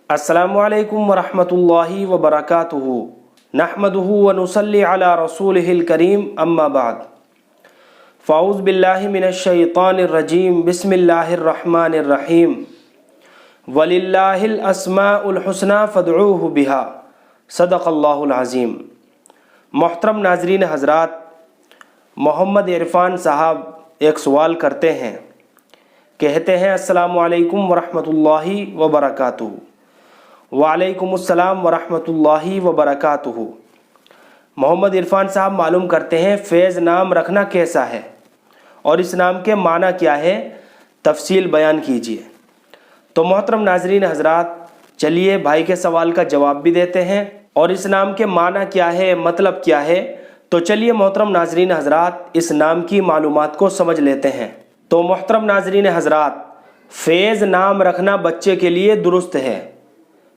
السلام علیکم ورحمۃ اللہ وبرکاتہ نحمدہ ونصلی علی رسولہ الکریم اما بعد فاعوذ باللہ من الشیطان الرجیم بسم اللہ الرحمن الرحیم وللہ الاسماء الحسنی فادعوہ بہا صدق اللہ العظیم۔ محترم ناظرین حضرات، محمد عرفان صاحب ایک سوال کرتے ہیں، کہتے ہیں السلام علیکم ورحمۃ اللہ وبرکاتہ۔ وعلیکم السلام ورحمۃ اللہ وبرکاتہ۔ محمد عرفان صاحب معلوم کرتے ہیں فیض نام رکھنا کیسا ہے اور اس نام کے معنی کیا ہے، تفصیل بیان کیجیے۔ تو محترم ناظرین حضرات، چلیے بھائی کے سوال کا جواب بھی دیتے ہیں اور اس نام کے معنی کیا ہے، مطلب کیا ہے۔ تو چلیے محترم ناظرین حضرات اس نام کی معلومات کو سمجھ لیتے ہیں۔ تو محترم ناظرین حضرات، فیض نام رکھنا بچے کے لیے درست ہے،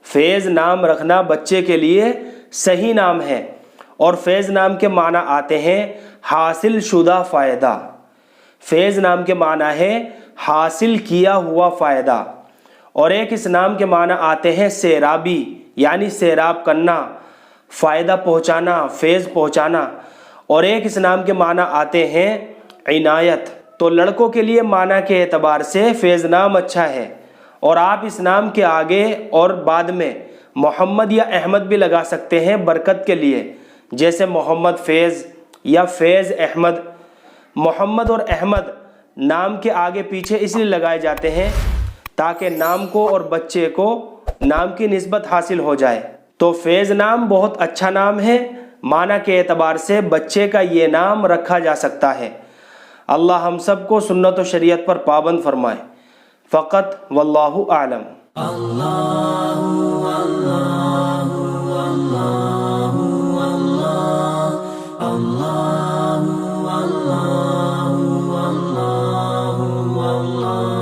فیض نام رکھنا بچے کے لیے صحیح نام ہے، اور فیض نام کے معنی آتے ہیں حاصل شدہ فائدہ۔ فیض نام کے معنی ہے حاصل کیا ہوا فائدہ، اور ایک اس نام کے معنی آتے ہیں سیرابی، یعنی سیراب کرنا، فائدہ پہنچانا، فیض پہنچانا، اور ایک اس نام کے معنی آتے ہیں عنایت۔ تو لڑکوں کے لیے معنی کے اعتبار سے فیض نام اچھا ہے، اور آپ اس نام کے آگے اور بعد میں محمد یا احمد بھی لگا سکتے ہیں برکت کے لیے، جیسے محمد فیض یا فیض احمد۔ محمد اور احمد نام کے آگے پیچھے اس لیے لگائے جاتے ہیں تاکہ نام کو اور بچے کو نام کی نسبت حاصل ہو جائے۔ تو فیض نام بہت اچھا نام ہے، معنی کے اعتبار سے بچے کا یہ نام رکھا جا سکتا ہے۔ اللہ ہم سب کو سنت و شریعت پر پابند فرمائے۔ فقط واللہ اعلم۔